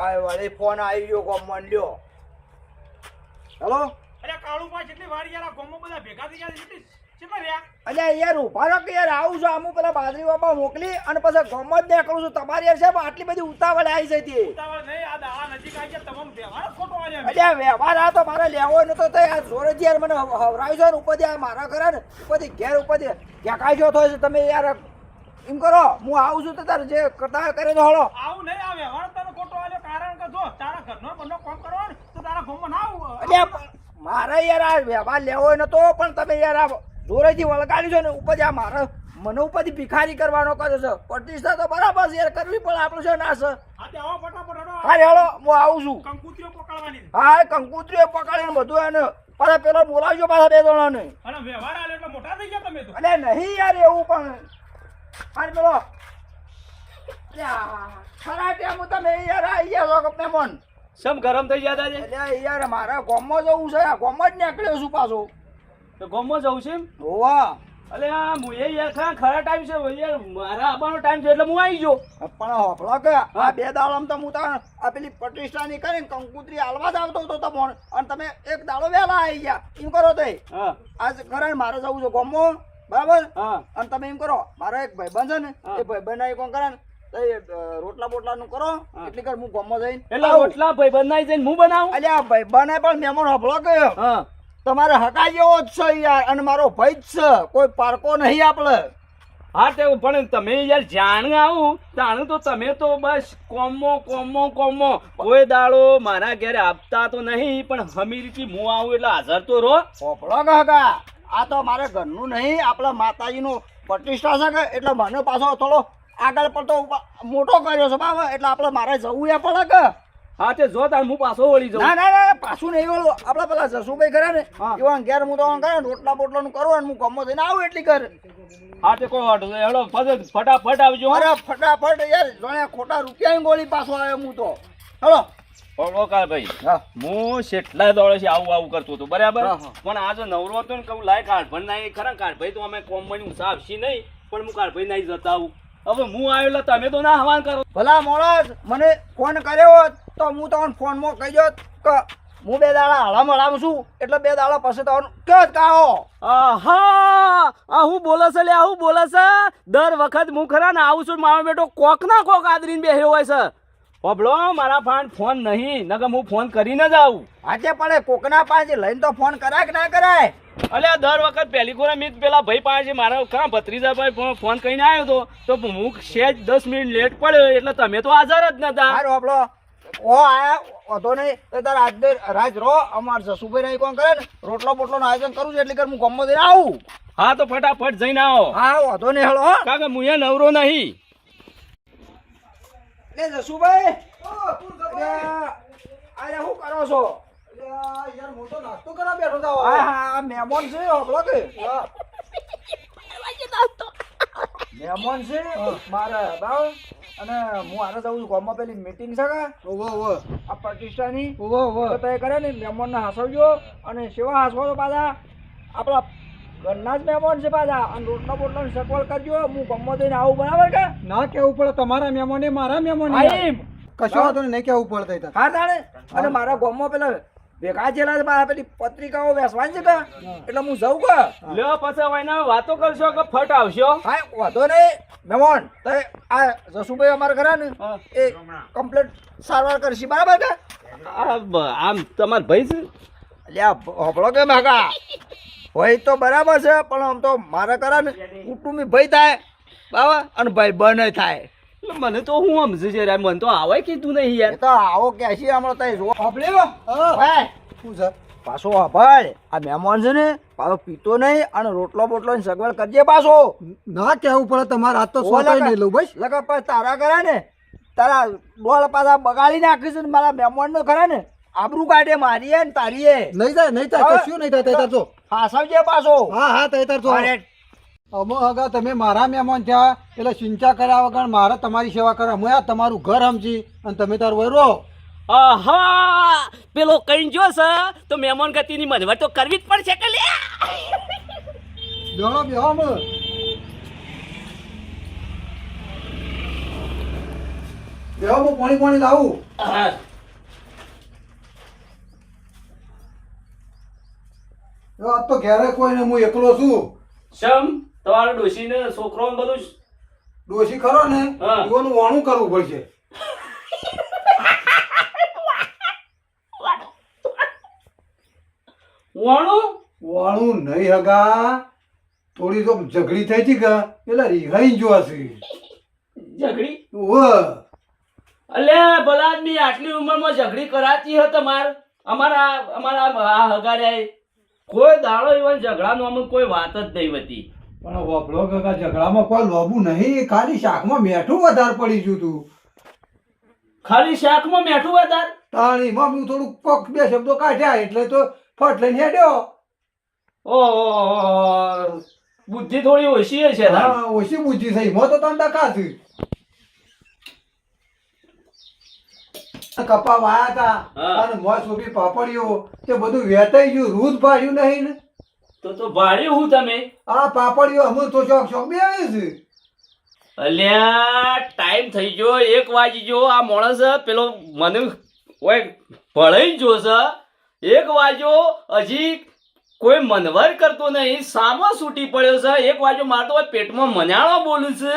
આ વળી ફોન આવી ગયો ગોમમાં લ્યો. હેલો. અરે કાળુભાઈ કેટલી વાર યાર આ ગોમમાં બધા ભેગા થઈ ગયા કેટલી કેટલા રહ્યા? અલ્યા યાર ઉભા રહો કે યાર આવું છું અમુક પેલા બાજરી બાપા મોકલી અને પછી ગોમમાં જ નીકળું છું. તમારી યાર સાહેબ આટલી બધી ઉતાવળ આવી છે તે. ઉતાવળ નહીં, આ દાડા નજીક આવી ગયા તમામ વ્યવહાર ખોટો આવ્યા. અલ્યા વ્યવહાર આ તો મારે લેવો નતો તો યાર જોરેથી યાર મને હવરાવી છે ને ઉપરથી આ મારા ઘરે ને ઉપરથી ઘેર ઉપરથી ક્યાં જો થાય છે તમે યાર એમ કરો હું આવું છું તો તારે જે કરતા કરે તો હળો. આવું નહીં, આ વ્યવહાર તને ખોટો આવ્યો કારણ કે જો તારા ઘરનો બંને કામ કરવા ને તો તારા ગોમમાં ના આવું. અલ્યા મારે યાર આ વ્યવહાર લેવો નતો પણ તમે યાર આ જોરેથી વળગાડ્યું છે ને ઉપરથી આ મારે મને ઉપરથી ભિખારી કરવાનો કર્યો છે. પ્રતિષ્ઠા તો બરાબર છે યાર કરવી પડે આપણું છે ના છે. હા તે આવો ફટાફટ હડો. હા હેળો હું આવું છું. કંકુત્રીઓ પકડવાની. હા કંકુત્રીઓ પકડીને બધું એને પાછા પેલો બોલાવજો પાછા બે જણાને. અને વ્યવહાર આલે એટલે મોટા થઈ ગયા તમે તો. અરે નહીં યાર એવું પણ અને પેલો ખરા ટાઈમ તમે યાર આવી ગયા છો કપને મન સમ ગરમ થઈ ગયા છે એટલે યાર મારા ગામમાં જવું છે આ ગામમાં જ નીકળ્યો છું પાછો. તો ગામમાં જવું છે એમ? હોવા અલે આ મુએ યાર ખરા ટાઈમ છે યાર મારા આવવાનો ટાઈમ છે એટલે હું આવી ગયો. પણ હોફળો કે આ બે દાડોમાં તો હું આ પેલી પ્રતિષ્ઠાની કરીને કંકુત્રી હાલવા જ આવતો હતો તમને અને તમે એક દાડો વહેલા આવી ગયા એમ કરો તે. હા આજ કરે મારે જવું છે ગામમાં બરાબર. હા અને તમે એમ કરો મારો એક ભાઈબંધ છે ને એ ભાઈબંધ એ કોણ કરે ને રોટલા બોટલા નું કરો એટલી કર હું ગામમાં જઈને એટલે રોટલા ભાઈ બનાવી જઈને હું બનાવું. અલ્યા ભાઈબંધ પણ મહેમાન હોફળો ગયો હા તમારે હકા જેવો જ છે યાર અને મારો ભાઈ જ છે કોઈ પારકો નહીં આપણે. હા તે પણ તમે યાર જાણ આવું જાણું તો તમે તો બસ કોમો કોઈ દાડો મારા ઘરે આપતા તો નહીં પણ હમીરથી હું આવું એટલે હાજર તો રહો. હોફળો કે હકા આ તો મારે ઘરનું નહીં આપણા માતાજીનું પ્રતિષ્ઠા છે કે એટલે મને પાછો થોડો આગળ પડતો મોટો કર્યો છે બાબા એટલે આપણે મારે જવું એ પડે કે. હા તે જો તાર હું પાછો વળી જાઉં. ના ના ના પાછું નહીં વળું આપડે પેલા જસુભાઈ કરે ને એવા ઘેર હું તો કરે ને રોટલા બોટલા નું કરું હું ગમો થઈને આવું એટલી કર. હા તે કોઈ વાંધો નહીં. હેડો ફટાફટ આવજો. અરે ફટાફટ યાર જોણે ખોટા રૂપિયા ગોળી પાછો આવ્યો હું તો. હેલો ઓળો ભાઈ હું કેટલા દોડે છે આવું કરતો હતો બરાબર પણ આજે નવરો હતો ને કહું લાય કાઢભાઈ ના ખરા કાઢભાઈ તો અમે કોમ્બની ઊંચા આપશી નહીં પણ હું કાઢભાઈ નહીં જતા આવું. હવે હું આવ્યો એટલે તમે તો ના હવાન કરો. ભલા મોણસ મને ફોન કર્યો હોત તો હું તમને ફોનમાં કહી દો કે હું બે દાડા હળામ છું એટલે બે દાડા પછી તો કયો કાઓ. આહા આ હું બોલે છે લે હું બોલે છે દર વખત હું ખરા ને આવું છું મારો બેટો કોક ના કોક આદરીને બેહ્યો હોય છે. હોબળો મારા ફાન ફોન નહીં નકર હું ફોન કરીને જ આવું. આજે પડે કોકના પાસે લઈને તો ફોન કરાય કે ના કરાય. અલ્યા દર વખત પહેલી ખોરા મેં પેલા ભાઈ પાસે મારા ખરા ભત્રીજા ભાઈ ફોન કરીને આવ્યો તો હું સેજ 10 મિનિટ લેટ પડ્યો એટલે તમે તો હાજર જ નતા. સારું આપણો ઓ આયા વધો નહીં તો તારે આજ રાજ રહો અમાર જસુભાઈ નહીં કોણ કરે ને રોટલો બોટલોનું આયોજન કરું છું એટલે કર હું ગમો દઈને આવું. હા તો ફટાફટ જઈને આવો. હા વધો નહીં હેલો કારણ કે હું એ નવરો નહીં. લે જસુભાઈ અરે શું કરો છો યાર હું તો નાસ્તો કરવા બેઠો હતો. હા હા મહેમાન છે આપણો કે મહેમાન છે મારે બાવ અને હું આને જઉં છું ગામમાં પેલી મીટિંગ છે કે આ પ્રતિષ્ઠાની તો તે કરે ને મહેમાનને હાસવજો અને સેવા હાસવો તો પાછા આપણા ઘરના જ મહેમાન છે પાછા અને રોટલા બોટલા સગવડ કરજો હું ગામમાં જઈને આવું બરાબર કે ના કેવું પડે તમારા મહેમાને મારા મહેમાને કશો વાંધો નહીં કેવું પડે. હા તાણે અને મારા ગામમાં પેલા ભેગા થયેલા છે પાછા પેલી પત્રિકાઓ વેચવાની છે કે એટલે હું જઉં કે લ્યો પછી હવે વાતો કરશો કે ફટ આવશો. હા વાંધો નહીં મહેમાન તો આ જસુભાઈ અમારે ઘરે ને એ કમ્પ્લીટ સારવાર કરશી બરાબર કે આમ તમાર ભાઈ છે અલ્યા હોપળો કે માગા ભાઈ તો બરાબર છે પણ આમ તો મારે કરે ને કુટુંબી ભાઈ થાય બરાબર અને ભાઈ બને થાય. મને તો હું સમજુ છે મને તો આવે કીધું નહીં યાર. એ તો આવો કે છે હમણાં તઈ જો આપણે ભાઈ શું છે પાછો ભાઈ આ મહેમાન છે ને પાછો પીતો નહીં અને રોટલો બોટલો ની સગવડ કરજે પાછો. ના કેવું પડે તમારે આ તો સોટાઈ નહીં લઉં બસ. લગા પછી તારા કરે ને તારા ડોળ પાછા બગાડી નાખીશ ને મારા મહેમાન નો કરે ને આબરૂ કાઢે મારી ને તારી નહીં થાય કશું નહીં થાય તૈતાર જો હાસવજે પાછો. હા તૈતાર જો અમે અગા તમે મારા મહેમાન થયા એટલે સિંચા કર્યા વગર મારે તમારી સેવા કરે અમે આ તમારું ઘર સમજી અને તમે તાર વરો. આહા પેલો કઈ જો છે તો મહેમાન ગતિની મનવટ તો કરવી જ પડશે કે લે. બેહો બેહો અમે બેહો, હું પાણી લાવું. હા. જો આજ તો ઘેરે કોઈ ને, હું એકલો છું. શમ તમારા ડોશીને છોકરો ને બધું ડોશી ખરો ને, હા. એવાનું વાણું કરવું પડશે. વાણું નહીં હગા, થોડી તો ઝઘડી થઈ હતી કે એટલે રિહાઈ જોવા છે. ઝઘડી ઓહ, અલ્યા ભલા આદમી આટલી ઉંમરમાં ઝઘડી કરાતી હે તમાર અમારા આ હગાર્યા કોઈ દાડો એવા ઝઘડાનો આમાં કોઈ વાત જ નહીં હતી. પણ વપડો કાકા ઝઘડામાં કોઈ લોબું નહીં, ખાલી શાકમાં મેઠું વધારે પડી ગયું તું. ખાલી શાકમાં મેઠું વધાર તાણીમાં હું થોડું કોક બે શબ્દો કાઢ્યા એટલે તો ફટ લઈને હેડ્યો. ઓહો બુદ્ધિ થોડી ઓછી હશે તાર. હા, ઓછી બુદ્ધિ થઈ, મો તો તને ટકા છે. કપા વાયા હતા હા. અને મોસ ઉભી પાપડીઓ તે બધું વેચાઈ ગયું, રૂદ ભાડ્યું નહીં ને. તો ભાડ્યું હું તમે આ પાપડીઓ અમુક તો શોખ શોખ બે આવે છે. અલ્યા ટાઈમ થઈ ગયો 1 વાગી ગયો. આ માણસ પેલો મને ઓય ભળાઈ ગયો છે. 1 વાગ્યો હજી કોઈ મનવર કરતો નહીં, સામો છૂટી પડ્યો છે. 1 વાગ્યો મારતો હોય પેટમાં મનાળો બોલું છે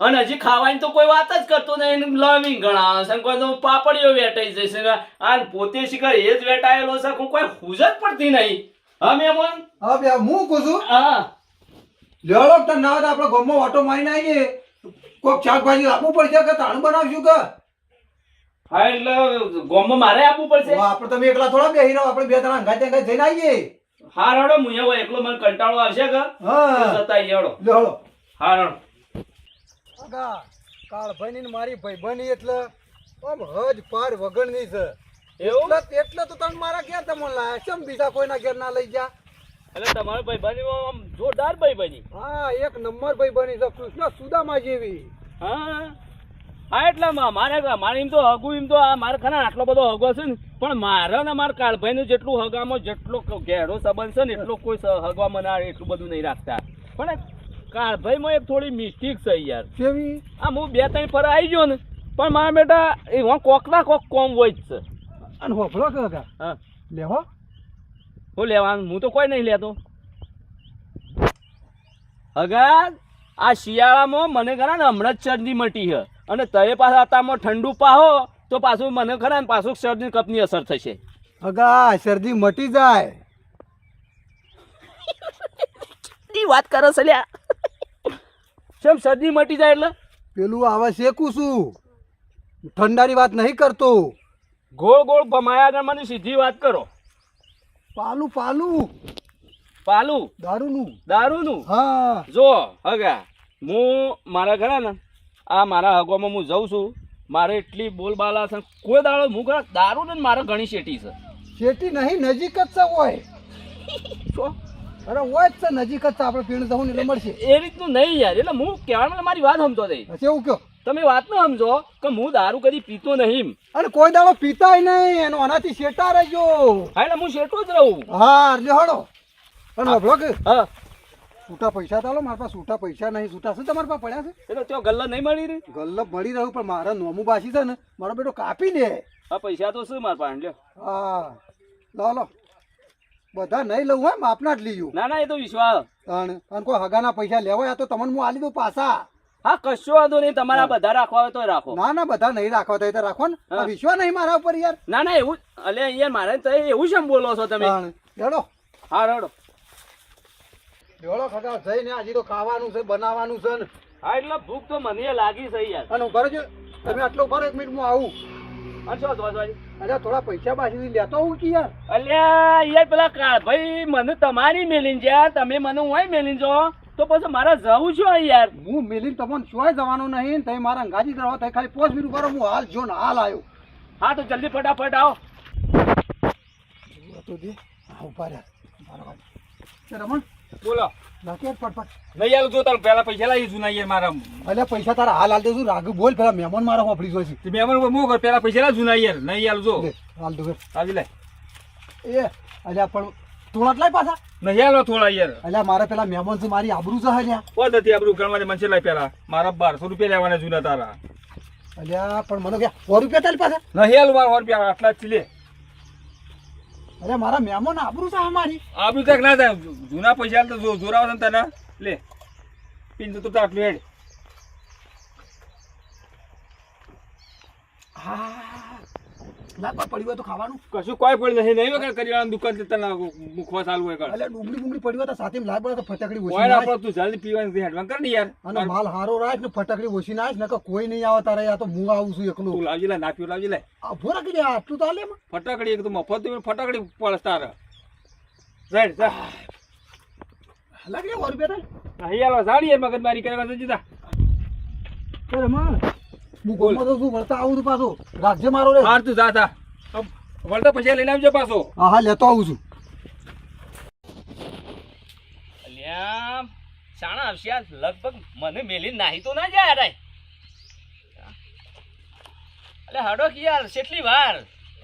અને હજી ખાવાની તો કોઈ વાત જ કરતો નહીં. લવિંગ ગણાવે છે, કોઈ તો પાપડીઓ વેટાઈ જશે. આ પોતે શિખર એ જ વેટાયેલો છે, કોઈ હુજ જ પડતી નહીં. હા મેમન હા બે હું કહું છું, હા લેવડો તને ના હોય તો આપણે ગામમાં ઓટો મારીને આવીએ. કોક શાકભાજી આપવું પડશે કે તાણું બનાવશું કે? હા એટલે ગોમમાં મારે આપવું પડશે. આપણે તમે એકલા થોડા બેહી રહો, આપણે બે ત્રણ અંગાતે અંગાતે જઈને આવીએ. હા રડો હું એવો એકલો મને કંટાળો આવશે કે હા જતા હેડો. લેવડો. હા રડો. કાળભાઈ ની મારી ભાઈબંધી એટલે આમ હજ પાર વગરની છે. એવું એટલે તો તમે મારા ઘેર તમને લાયા, કેમ બીજા કોઈના ઘેર ના લઈ જા? એટલે તમારો ભાઈ આમ જોરદાર ભાઈ. હા, એક નંબર ભાઈબંધી છે, કૃષ્ણ સુદામા જેવી. હા હા એટલે મારે એમ તો હગું એમ તો આ મારે ખરા આટલો બધો હગો છે ને, પણ મારે ને મારા કાળભાઈનું જેટલું હગામાં જેટલો ઘેરો સંબંધ છે ને એટલો કોઈ હગવા મને એટલું બધું નહીં રાખતા. પણ કાળભાઈમાં એક થોડી મિસ્ટેક છે યાર. કેવી? આ હું 2-3 ફર આવી ગયો ને, પણ મારા બેટા એ કોક ના કોક કોમ હોય જ છે. અને હોફળો કાકા હા લેવો હું લેવાનું, હું તો કોઈ નહીં લેતો. હગા આ શિયાળામાં મને ખરા ને હમણાં જ શરદી મટી છે અને તય પાછા આતામાં ઠંડુ પાહો તો પાછું મને ખરા ને પાછું શરદી કપની અસર થશે. અગા શરદી મટી જાય. વાત કરો છે લ્યા. કેમ શરદી મટી જાય એટલે? પેલું આવે શેકું છું, ઠંડાની વાત નહીં કરતો. ગોળ ગોળ ભમાયા આગળ મને સીધી વાત કરો. પાલું પાલું પાલું દારૂનું. દારૂનું. હા જો હગા હું મારા ઘરે ને આ મારા હગવામાં હું જઉં છું, મારે એટલી બોલબાલા છે કોઈ દાડો હું ખરા દારૂ ને મારે ઘણી શેટી છે. શેટી નહીં, નજીક જ છે હોય. છો અરે હોય જ છે, નજીક જ છે, આપણે પીણ જવું ને એટલે મળશે. એ રીતનું નહીં યાર. એટલે હું કહેવાનું મારી વાત સમજો થઈ. પછી એવું કયો? તમે વાત ન સમજો કે હું દારૂ કદી પીતો નહીં. અને કોઈ દાડો પીતાય નહીં, એનો આનાથી શેટા રહેજો. હા એટલે હું શેઠો જ રહું. હા લેહડો. અને વભળો કે હા છૂટા પૈસા ચાલો, મારા પાસે છૂટા પૈસા નહીં. છૂટા શું તમારા પાસે પડ્યા છે? એટલે ત્યાં ગલ્લા નહીં મળી રહી. ગલ્લબ મળી રહ્યું, પણ મારા નોમું બાસી છે ને, મારો બેટો કાપી લે. હા પૈસા તો શું મારા પાસે લ્યો. હા લો લો, બધા નહીં લઉં હોય, માપના જ લીધું. ના ના એ તો વિશ્વાસ. અને કોઈ હગાના પૈસા લેવાય તો તમને હું આલી દઉં પાછા. હા કશો વાંધો નહીં, તમારા બધા રાખવા હોય તો રાખો. ના ના, બધા નહીં રાખવા તો રાખો ને. હા. વિશ્વાસ નહીં મારા ઉપર યાર. ના ના એવું અલે યાર મારે તો એવું છે બોલો છો તમે. લેડો હા રડો. લેડો ખગા જઈને હજી તો ખાવાનું છે, બનાવવાનું છે ને. હા એટલે ભૂખ તો મને લાગી છે યાર. અને ઉભા રહેજો તમે, આટલો ઉભા રહો, 1 મિનિટ હું આવું. અને શું વાજવાજી? અરે થોડા પૈસા બાસી લેતો આવું કે યાર. અલ્યા યાર પેલા ભાઈ મને તમારી મેલીન જ્યાં તમે મને હોય મેલીન જો તો પછી મારે જવું છું યાર. હું મેલીને તમને શું જવાનું નહીં, તમે મારા અંગાજી કરો, તમે ખાલી 5 મિનિટ ઉભા રહો, હું હાલ જો ને હાલ આવ્યો. હા તો જલ્દી ફટાફટ આવો. તો દે ઉભા રહ્યા. રમણ બોલો. નાખે ફટફટ. નહીં યાર જો તાર પેલા પૈસા લાવી જૂના યાર મારા. અલ્યા પૈસા તારા હાલ હાલ દેશું. રાઘુ બોલ, પેલા મહેમાન મારા હોપડી જોઈ છે. મેં અમર મો કર પેલા પૈસા લા જૂના યાર. નહીં યાર જો લે, હાલ દો ઘર. આવી લે. એ અલ્યા પણ થોડા લાય પાછા. નહીં યાર થોડા યાર. અલ્યા મારે પેલા મહેમાન છે, મારી આબરૂ છે અલ્યા. કોઈ નથી આપણું ગણવા મનસે લાય પેલા મારા 1200 રૂપિયા લેવાના જૂના તારા. અલ્યા પણ મને કે 100 રૂપિયા તારી પાસે નહીં આલું મારા 100 રૂપિયા આટલા જ લે અરે મારા મહેમાન આબરૂ છે અમારી આબરું તક ના થાય જૂના પૈસા તો જોરાવ છે તને લે પિન તો આટલું હેડ હા લાગવા પડ્યું હોય તો ખાવાનું કશું કોઈ પડ્યું નહીં નહીં વગર કરિયાણાની દુકાન છે તને મુખવા ચાલુ હોય કર અલ્યા ડુંગળી ફટકડી હોય તો સાથે લાગ પડે તો ફટકડી ઓછી ઓય નાખ. આપણે તું જલ્દી પીવાની હેડવાન કર ને યાર અને માલ હારો રાખ ને ફટકડી ઓછી નાખ ને કોઈ નહીં આવે તારે આ તો હું આવું છું એકલું તું લાવજી લે ના પીવું લાવજી લે આ ઉભો રાખી દે આટલું તો હાલે એમાં ફટાકડી એક તો મફત તું ફટાકડી પડે તારે રાઈટ જા લાગી 100 રૂપિયા થાય અહીં આલો સાડી યાર મગજમારી કરવા જતા અરે માં હું ગોમો તો શું વળતા આવું છું પાછો રાખજે મારો રે હાર તું જા જા વળતા પૈસા લઈને આવજો પાછો હા હા લેતો આવું છું અલ્યા શાણા આવશે આ લગભગ મને મેલી નાહી તો ના જાય રે અલે હડો કે યાર કેટલી વાર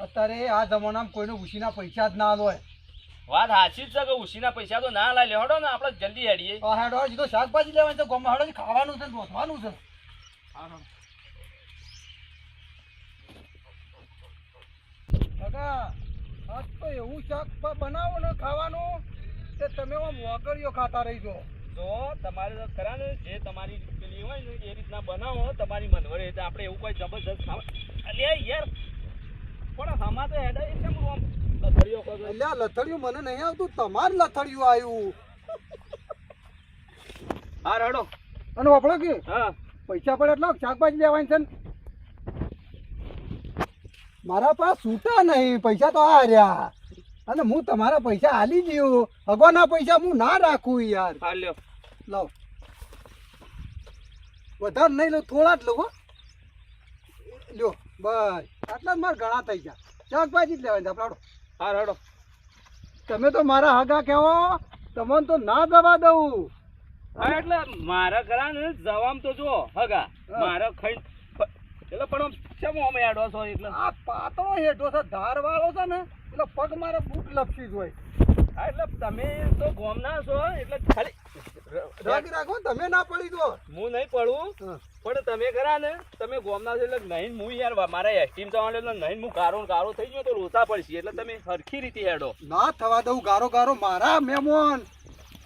અત્યારે આ જમાનામાં કોઈને ઉછીના પૈસા જ ના હોય વાત સાચી જ છે કે ઉછીના પૈસા તો ના લાય લેવડો ને આપણે જલ્દી હેડીએ આ હેડો હજી તો શાકભાજી લેવાની છે ગોમાં હેડો ખાવાનું છે ને રોસવાનું છે કાકા આજ તો એવું શાક બનાવો ને ખાવાનું કે તમે આમ વગરિયો ખાતા રહી જો તો તમારે તો ખરા ને જે તમારી પેલી હોય ને એ રીતના બનાવો તમારી મનવરે એટલે આપણે એવું કોઈ જબરજસ્ત ખાવા અલે યાર પણ હમા તો હેડા કેમ આમ લથડીઓ કરો અલ્યા લથડિયું મને નહીં આવતું તમારે લથડિયું આવ્યું હા રડો અને વાપરો કે હા પૈસા પડે એટલે શાકભાજી લેવાની છે ને મારા પાસે છૂટા નહીં પૈસા તો આ રહ્યા અને હું તમારા પૈસા હાલી ગયો ભગવાનના પૈસા હું ના રાખું યાર હા લ્યો લાવ વધારે નહીં લો થોડા જ લો હો લ્યો બસ આટલા જ મારે ઘણા થઈ ગયા શાકભાજી જ લેવાની છે આપણે હા રડો તમે તો મારા હગા કહેવો તમને તો ના દવા દઉં હા એટલે મારા ઘરા ને જવામ તો જો હગા મારા ખાઈ એટલે પણ કેમ અમે એડો છો એટલે આ પાતળો હેઠો છે ધાર વાળો છે ને એટલે પગ મારે બૂટ લપસી જ હોય હા એટલે તમે તો ગોમના છો એટલે ખાલી રાગી રાખો તમે ના પડી દો હું નહીં પડું પણ તમે ખરા ને તમે ગોમના છો એટલે નહીં હું યાર મારા એસ્ટીમ જવાનું એટલે નહીં હું કારો થઈ ગયો તો રોતા પડશે એટલે તમે સરખી રીતે હેડો ના થવા દઉં ગારો ગારો મારા મહેમાન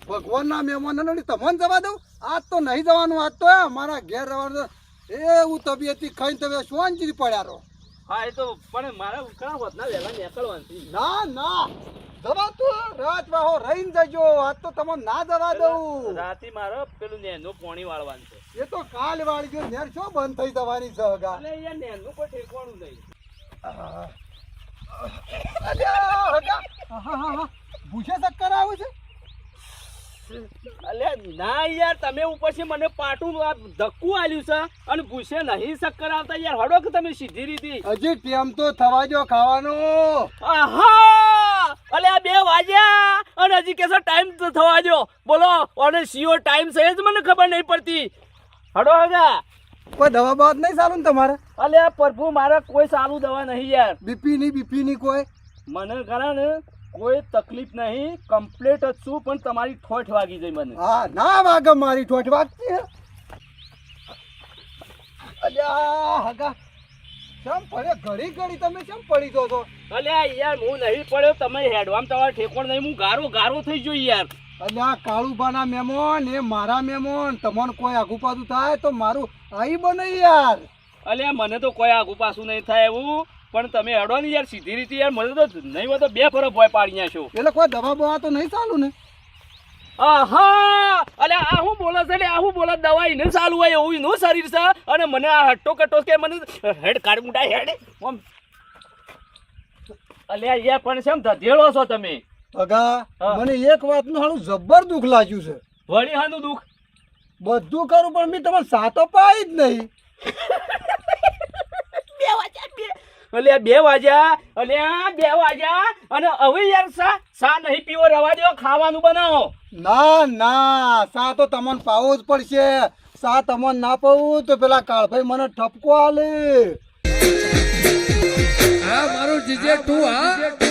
ભગવાનના મહેમાન તમને જવા દઉં આજ તો નહીં જવાનું આજ તો મારા ઘેર રહેવાનું એવું તબિયતી ખાઈને તમે શાંતિથી પડ્યા રહો હા એ તો પણ મારા ઘણા વધના વહેલા નીકળવાનું છે ના ના જવા તું રાત વાહો રહીને જજો આજ તો તમને ના જવા દઉં રાતે મારે પેલું નેનું પોણી વાળવાનું છે એ તો કાલ વાળી નેર શું બંધ થઈ જવાની છે હગા એટલે યાર નેનું કોઈ ઠેકવાનું નહીં અલ્યા હગા હા ભૂસે ચક્કર આવે છે અલ્યા ના યાર તમે ઉપરથી મને પાટું આ ધક્કું આલ્યું છે અને ભૂસે નહીં ચક્કર આવતા યાર હડો કે તમે સીધી રીતે હજી ટેમ તો થવા જો ખાવાનો આહા અલ્યા 2 વાગ્યા અને હજી કેસો ટાઈમ તો થવા દો બોલો અને સીઓ ટાઈમ છે જ મને ખબર નહીં પડતી હડો હગા કોઈ દવા બાદ નહીં સારું ને તમારે અલ્યા પ્રભુ મારે કોઈ સારું દવા નહીં યાર બીપી ની કોઈ મને ખરા ને કોઈ તકલીફ નહીં કમ્પ્લીટ જ છું પણ તમારી ઠોઠ વાગી જાય મને હા ના વાગે મારી ઠોઠ વાગતી હે અલ્યા હગા કેમ પડે ઘડી ઘડી તમે કેમ પડી દો છો અલ્યા યાર હું નહીં પડ્યો તમે હેડવામ તમારે ઠેકોણ નહીં હું ગારો થઈ ગયો યાર અલ્યા કાળુબાના મહેમાન એ મારા મહેમાન તમને કોઈ આગુ પાછું થાય તો મારું આઈ બને યાર અલ્યા મને તો કોઈ આગુ પાછું નહીં થાય એવું પણ તમે હેડો ને યાર સીધી રીતે યાર મને તો નહીં હોય તો 2 ફરક ભોય પાડી નાખો એટલે કોઈ દવા બવા તો નહીં ચાલુ ને આહા અલ્યા આ હું બોલો છે આ હું બોલો દવા એને ચાલુ હોય એવું એનું શરીર છે અને મને આ હટ્ટો કટ્ટો કે મને હેડ કાઢ મુંડા હેડ આમ અલ્યા યાર પણ કેમ ધધેડો છો તમે હગા હા. મને એક વાતનું હાલું જબ્બર દુઃખ લાગ્યું છે વળી હાનું દુઃખ બધું કરું પણ મેં તમને સાતો પાઈ જ નહીં અલ્યા 2 વાગ્યા અલ્યા 2 વાગ્યા અને હવે યાર સા નહીં પીવો રવા દો ખાવાનું બનાવો ના ના સા તો તમને પાવો જ પડશે સા તમને ના પાવું તો પેલા કાળભાઈ મને ઠપકો આલે હા મારું જીજે તું હા